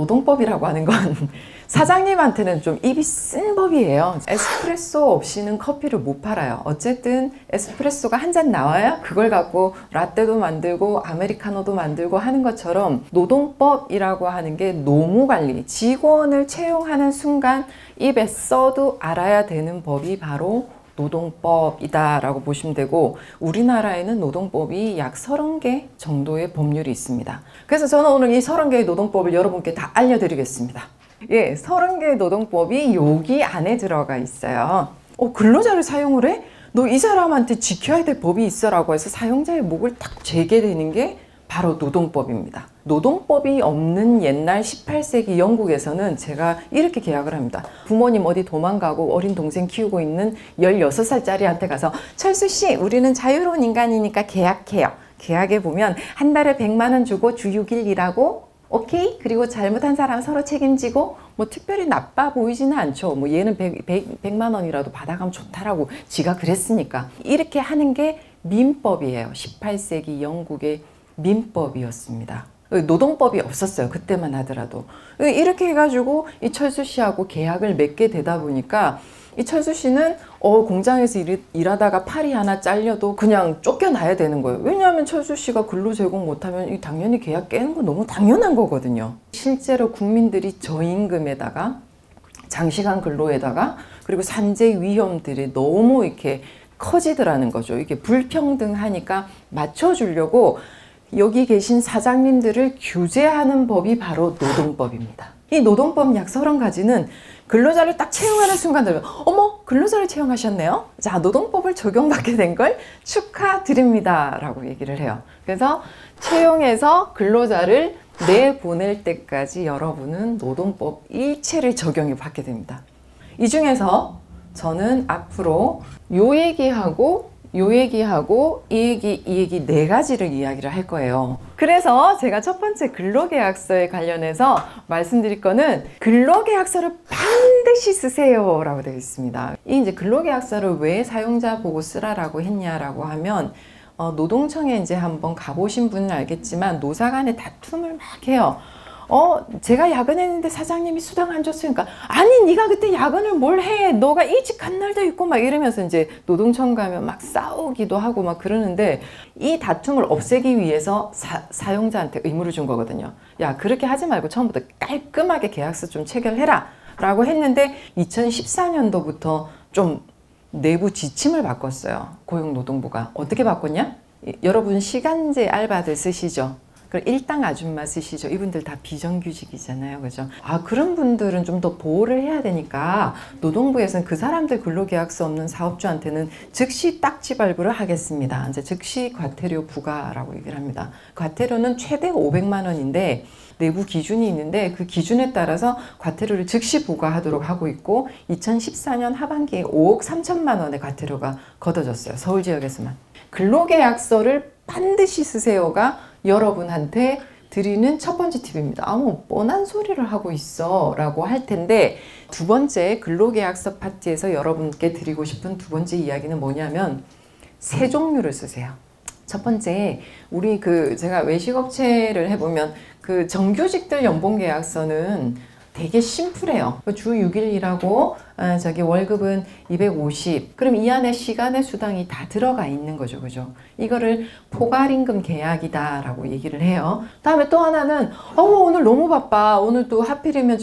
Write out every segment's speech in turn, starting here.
노동법이라고 하는 건 사장님한테는 좀 입이 쓴 법이에요. 에스프레소 없이는 커피를 못 팔아요. 어쨌든 에스프레소가 한 잔 나와야 그걸 갖고 라떼도 만들고 아메리카노도 만들고 하는 것처럼 노동법이라고 하는 게 노무관리, 직원을 채용하는 순간 입에 써도 알아야 되는 법이 바로 노동법이다 라고 보시면 되고, 우리나라에는 노동법이 약 30개 정도의 법률이 있습니다. 그래서 저는 오늘 이 30개의 노동법을 여러분께 다 알려드리겠습니다. 예, 30개의 노동법이 여기 안에 들어가 있어요. 근로자를 사용을 해? 너 이 사람한테 지켜야 될 법이 있어 라고 해서 사용자의 목을 딱 죄게 되는 게 바로 노동법입니다. 노동법이 없는 옛날 18세기 영국에서는 제가 이렇게 계약을 합니다. 부모님 어디 도망가고 어린 동생 키우고 있는 16살짜리한테 가서 철수 씨, 우리는 자유로운 인간이니까 계약해요. 계약에 보면 한 달에 100만 원 주고 주 6일 일하고 오케이? 그리고 잘못한 사람 서로 책임지고 뭐 특별히 나빠 보이지는 않죠. 뭐 얘는 100만 원이라도 받아가면 좋다라고 지가 그랬으니까. 이렇게 하는 게 민법이에요. 18세기 영국의 민법이었습니다. 노동법이 없었어요. 그때만 하더라도. 이렇게 해가지고 이 철수 씨하고 계약을 맺게 되다 보니까 이 철수 씨는 공장에서 일하다가 팔이 하나 잘려도 그냥 쫓겨나야 되는 거예요. 왜냐하면 철수 씨가 근로 제공 못하면 당연히 계약 깨는 건 너무 당연한 거거든요. 실제로 국민들이 저임금에다가 장시간 근로에다가 그리고 산재 위험들이 너무 이렇게 커지더라는 거죠. 이게 불평등하니까 맞춰주려고 여기 계신 사장님들을 규제하는 법이 바로 노동법입니다. 이 노동법 약 30가지는 근로자를 딱 채용하는 순간 들면 어머, 근로자를 채용하셨네요? 자, 노동법을 적용받게 된 걸 축하드립니다 라고 얘기를 해요. 그래서 채용해서 근로자를 내보낼 때까지 여러분은 노동법 일체를 적용을 받게 됩니다. 이 중에서 저는 앞으로 요 얘기하고 이 얘기 4가지를 이야기를 할 거예요. 그래서 제가 첫 번째 근로계약서에 관련해서 말씀드릴 거는 근로계약서를 반드시 쓰세요 라고 되어 있습니다. 이 이제 근로계약서를 왜 사용자 보고 쓰라라고 했냐라고 하면 노동청에 이제 한번 가보신 분은 알겠지만 노사 간의 다툼을 막 해요. 제가 야근했는데 사장님이 수당 안 줬으니까 아니 네가 그때 야근을 뭘 해, 너가 일찍 간 날도 있고 막 이러면서 이제 노동청 가면 막 싸우기도 하고 막 그러는데, 이 다툼을 없애기 위해서 사용자한테 의무를 준 거거든요. 야, 그렇게 하지 말고 처음부터 깔끔하게 계약서 좀 체결해라 라고 했는데 2014년도부터 좀 내부 지침을 바꿨어요. 고용노동부가. 어떻게 바꿨냐? 여러분 시간제 알바들 쓰시죠? 일당 아줌마 쓰시죠? 이분들 다 비정규직이잖아요. 그죠? 그런 분들은 좀 더 보호를 해야 되니까 노동부에서는 그 사람들 근로계약서 없는 사업주한테는 즉시 딱지 발부를 하겠습니다. 이제 즉시 과태료 부과라고 얘기를 합니다. 과태료는 최대 500만 원인데 내부 기준이 있는데 그 기준에 따라서 과태료를 즉시 부과하도록 하고 있고, 2014년 하반기에 5억 3천만 원의 과태료가 걷어졌어요. 서울 지역에서만. 근로계약서를 반드시 쓰세요가 여러분한테 드리는 첫 번째 팁입니다. 뭐 뻔한 소리를 하고 있어 라고 할 텐데, 두 번째 근로계약서 파트에서 여러분께 드리고 싶은 두 번째 이야기는 뭐냐면 세 종류를 쓰세요. 첫 번째, 우리 제가 외식업체를 해보면 정규직들 연봉계약서는 되게 심플해요. 주 6일 일하고 월급은 250. 그럼 이 안에 시간의 수당이 다 들어가 있는 거죠. 그죠? 이거를 포괄임금 계약이다 라고 얘기를 해요. 다음에 또 하나는 오늘 너무 바빠. 오늘 또 하필이면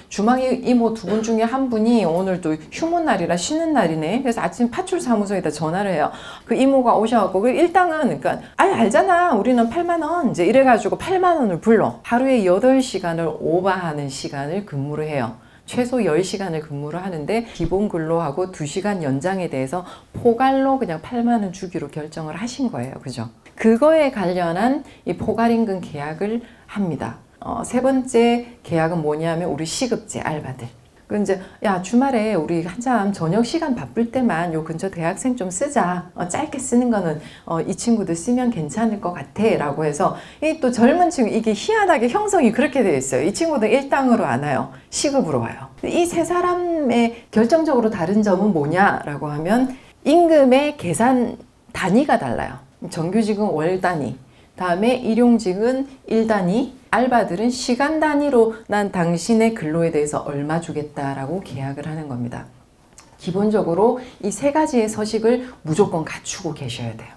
주망이 이모 두 분 중에 한 분이 오늘 또 휴무 날이라 쉬는 날이네. 그래서 아침 파출사무소에다 전화를 해요. 그 이모가 오셔갖고 일당은 그러니까 알잖아. 우리는 8만 원. 이제 이래가지고 8만 원을 불러. 하루에 8시간을 오버하는 시간을 근무를 해요. 최소 10시간을 근무를 하는데 기본 근로하고 2시간 연장에 대해서 포괄로 그냥 8만 원 주기로 결정을 하신 거예요. 그죠? 그거에 관련한 이 포괄임금 계약을 합니다. 세 번째 계약은 뭐냐면 우리 시급제 알바들. 이제 야, 주말에 우리 한참 저녁 시간 바쁠 때만 요 근처 대학생 좀 쓰자. 짧게 쓰는 거는 이 친구들 쓰면 괜찮을 것 같아 라고 해서, 이 또 젊은 친구, 이게 희한하게 형성이 그렇게 되어 있어요. 이 친구들 일당으로 안 와요. 시급으로 와요. 이 세 사람의 결정적으로 다른 점은 뭐냐라고 하면 임금의 계산 단위가 달라요. 정규직은 월 단위, 다음에 일용직은 일 단위, 알바들은 시간 단위로 난 당신의 근로에 대해서 얼마 주겠다라고 계약을 하는 겁니다. 기본적으로 이 세 가지의 서식을 무조건 갖추고 계셔야 돼요.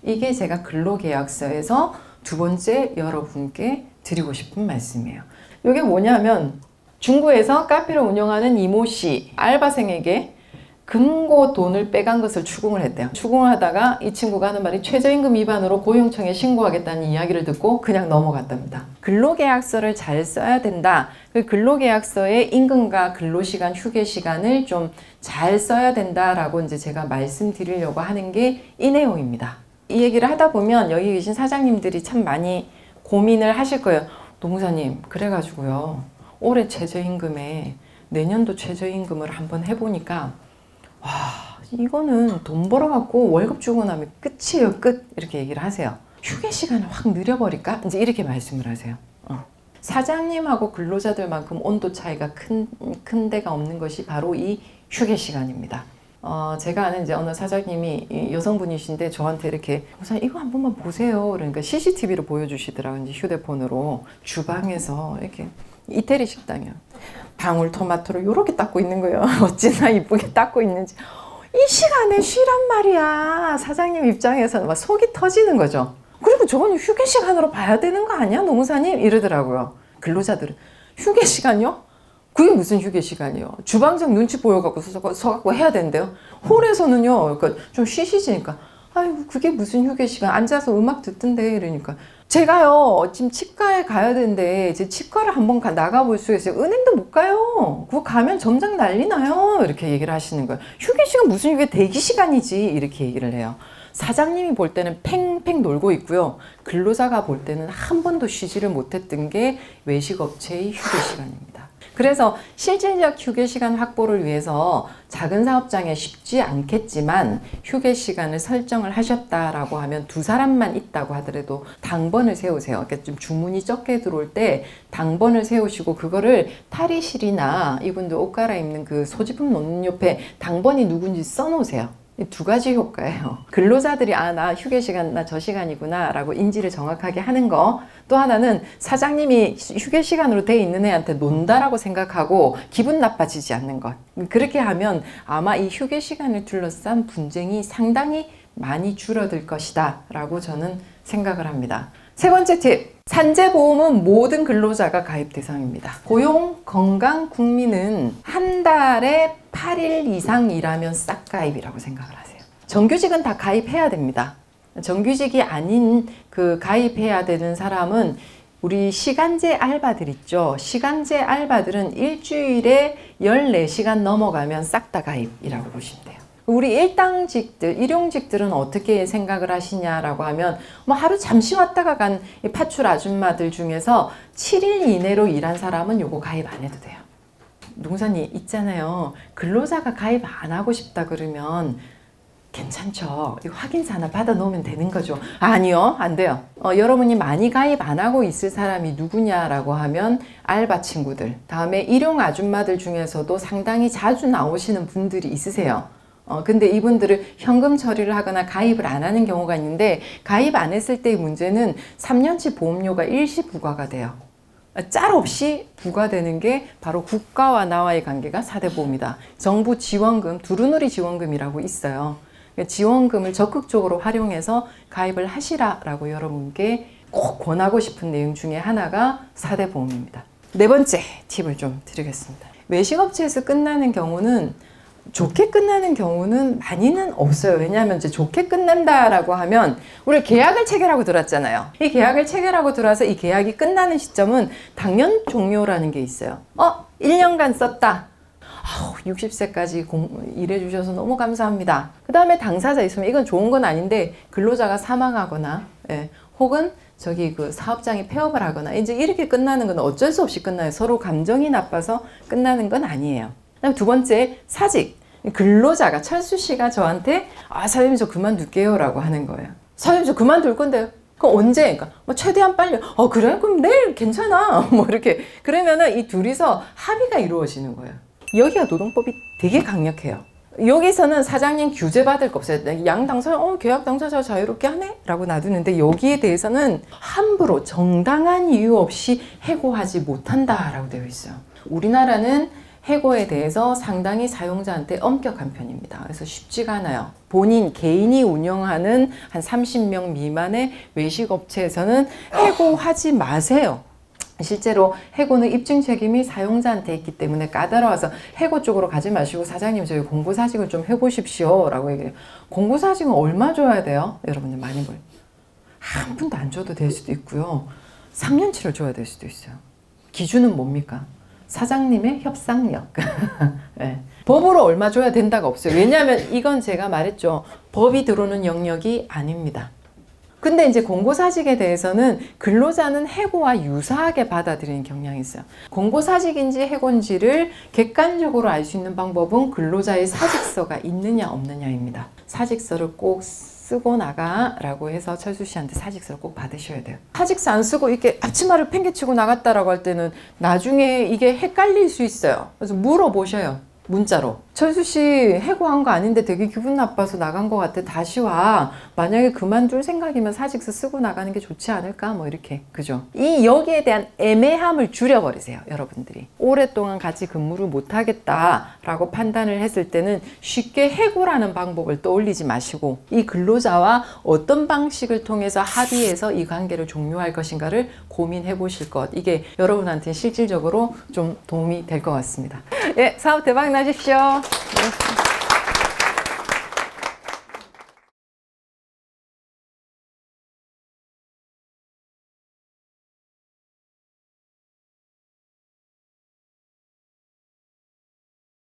이게 제가 근로계약서에서 두 번째 여러분께 드리고 싶은 말씀이에요. 이게 뭐냐면 중구에서 카페를 운영하는 이모 씨 알바생에게 금고 돈을 빼간 것을 추궁을 했대요. 추궁을 하다가 이 친구가 하는 말이 최저임금 위반으로 고용청에 신고하겠다는 이야기를 듣고 그냥 넘어갔답니다. 근로계약서를 잘 써야 된다. 그 근로계약서의 임금과 근로시간, 휴게시간을 좀 잘 써야 된다라고 이제 제가 말씀드리려고 하는 게 이 내용입니다. 이 얘기를 하다 보면 여기 계신 사장님들이 참 많이 고민을 하실 거예요. 노무사님, 그래가지고요. 올해 최저임금에 내년도 최저임금을 한번 해보니까 와, 이거는 돈 벌어갖고 월급 주고 나면 끝이에요, 끝. 이렇게 얘기를 하세요. 휴게 시간을 확 늘려버릴까? 이제 이렇게 말씀을 하세요. 사장님하고 근로자들만큼 온도 차이가 큰 데가 없는 것이 바로 이 휴게 시간입니다. 제가 아는 이제 어느 사장님이 여성분이신데 저한테 이렇게 우선 이거 한 번만 보세요. 그러니까 CCTV로 보여주시더라고요. 이제 휴대폰으로 주방에서 이렇게 이태리 식당이요. 방울토마토를 이렇게 닦고 있는 거예요. 어찌나 이쁘게 닦고 있는지. 이 시간에 쉬란 말이야. 사장님 입장에서는 막 속이 터지는 거죠. 그리고 저건 휴게 시간으로 봐야 되는 거 아니야, 노무사님? 이러더라고요. 근로자들은 휴게 시간이요? 그게 무슨 휴게 시간이요? 주방장 눈치 보여갖고 서갖고 해야 된대요. 홀에서는요, 그러니까 좀 쉬시지니까, 아이고, 그게 무슨 휴게 시간? 앉아서 음악 듣던데, 이러니까. 제가요, 지금 치과에 가야 되는데, 제 치과를 한번 나가볼 수 있어요. 은행도 못 가요. 그거 가면 점장 난리 나요. 이렇게 얘기를 하시는 거예요. 휴게 시간 무슨 휴게 대기 시간이지. 이렇게 얘기를 해요. 사장님이 볼 때는 팽팽 놀고 있고요. 근로자가 볼 때는 한 번도 쉬지를 못했던 게 외식업체의 휴게 시간입니다. 그래서 실질적 휴게 시간 확보를 위해서 작은 사업장에 쉽지 않겠지만 휴게 시간을 설정을 하셨다라고 하면 두 사람만 있다고 하더라도 당번을 세우세요. 그러니까 좀 주문이 적게 들어올 때 당번을 세우시고 그거를 탈의실이나 이분들 옷 갈아입는 그 소지품 놓는 옆에 당번이 누군지 써놓으세요. 두 가지 효과예요. 근로자들이 나 휴게 시간, 나 저 시간이구나 라고 인지를 정확하게 하는 거. 또 하나는 사장님이 휴게 시간으로 돼 있는 애한테 논다라고 생각하고 기분 나빠지지 않는 것. 그렇게 하면 아마 이 휴게 시간을 둘러싼 분쟁이 상당히 많이 줄어들 것이다 라고 저는 생각을 합니다. 세 번째 팁. 산재보험은 모든 근로자가 가입 대상입니다. 고용, 건강, 국민은 한 달에 8일 이상 일하면 싹 가입이라고 생각을 하세요. 정규직은 다 가입해야 됩니다. 정규직이 아닌 그 가입해야 되는 사람은 우리 시간제 알바들 있죠. 시간제 알바들은 일주일에 14시간 넘어가면 싹 다 가입이라고 보시면 돼요. 우리 일당직들, 일용직들은 어떻게 생각을 하시냐라고 하면 뭐 하루 잠시 왔다가 간 파출 아줌마들 중에서 7일 이내로 일한 사람은 요거 가입 안 해도 돼요. 농사님 있잖아요. 근로자가 가입 안 하고 싶다 그러면 괜찮죠. 이거 확인서 하나 받아 놓으면 되는 거죠. 아니요, 안 돼요. 여러분이 많이 가입 안 하고 있을 사람이 누구냐라고 하면 알바 친구들, 다음에 일용 아줌마들 중에서도 상당히 자주 나오시는 분들이 있으세요. 근데 이분들을 현금 처리를 하거나 가입을 안 하는 경우가 있는데 가입 안 했을 때의 문제는 3년치 보험료가 일시 부과가 돼요. 짤 없이 부과되는 게 바로 국가와 나와의 관계가 4대 보험이다. 정부 지원금, 두루누리 지원금이라고 있어요. 지원금을 적극적으로 활용해서 가입을 하시라라고 여러분께 꼭 권하고 싶은 내용 중에 하나가 4대 보험입니다. 네 번째 팁을 좀 드리겠습니다. 외식업체에서 끝나는 경우는 좋게 끝나는 경우는 많이는 없어요. 왜냐하면 이제 좋게 끝난다라고 하면 우리 계약을 체결하고 들어왔잖아요. 이 계약을 체결하고 들어와서 이 계약이 끝나는 시점은 당연 종료라는 게 있어요. 1년간 썼다. 60세까지 일해주셔서 너무 감사합니다. 그 다음에 당사자 있으면 이건 좋은 건 아닌데 근로자가 사망하거나 혹은 그 사업장이 폐업을 하거나 이제 이렇게 끝나는 건 어쩔 수 없이 끝나요. 서로 감정이 나빠서 끝나는 건 아니에요. 그다음 두 번째, 사직. 근로자가 철수 씨가 저한테 사장님 저 그만둘게요 라고 하는 거예요. 사장님 저 그만둘 건데요. 그럼 언제? 그러니까 뭐 최대한 빨리. 그래? 그럼 내일 괜찮아. 뭐 이렇게. 그러면은 이 둘이서 합의가 이루어지는 거예요. 여기가 노동법이 되게 강력해요. 여기서는 사장님 규제 받을 거 없어요. 양 당사자, 계약 당사자 자유롭게 하네? 라고 놔두는데 여기에 대해서는 함부로 정당한 이유 없이 해고하지 못한다 라고 되어 있어요. 우리나라는 해고에 대해서 상당히 사용자한테 엄격한 편입니다. 그래서 쉽지가 않아요. 개인이 운영하는 한 30명 미만의 외식업체에서는 해고하지 마세요. 실제로 해고는 입증 책임이 사용자한테 있기 때문에 까다로워서 해고 쪽으로 가지 마시고 사장님 저희 공고사직을 좀 해보십시오 라고 얘기해요. 공고사직은 얼마 줘야 돼요? 여러분들 많이 보여요. 한 푼도 안 줘도 될 수도 있고요. 3년치를 줘야 될 수도 있어요. 기준은 뭡니까? 사장님의 협상력. 네. 법으로 얼마 줘야 된다가 없어요. 왜냐하면 이건 제가 말했죠. 법이 들어오는 영역이 아닙니다. 근데 이제 공고사직에 대해서는 근로자는 해고와 유사하게 받아들이는 경향이 있어요. 공고사직인지 해고인지를 객관적으로 알 수 있는 방법은 근로자의 사직서가 있느냐 없느냐입니다. 사직서를 꼭 쓰고 나가라고 해서 철수 씨한테 사직서를 꼭 받으셔야 돼요. 사직서 안 쓰고 이렇게 앞치마를 팽개치고 나갔다라고 할 때는 나중에 이게 헷갈릴 수 있어요. 그래서 물어보셔요. 문자로. 철수 씨 해고한 거 아닌데 되게 기분 나빠서 나간 것 같아. 다시 와. 만약에 그만둘 생각이면 사직서 쓰고 나가는 게 좋지 않을까? 뭐 이렇게. 그죠? 이 여기에 대한 애매함을 줄여버리세요. 여러분들이. 오랫동안 같이 근무를 못하겠다라고 판단을 했을 때는 쉽게 해고라는 방법을 떠올리지 마시고 이 근로자와 어떤 방식을 통해서 합의해서 이 관계를 종료할 것인가를 고민해 보실 것. 이게 여러분한테 실질적으로 좀 도움이 될 것 같습니다. 예, 사업 대박 나십시오. 네.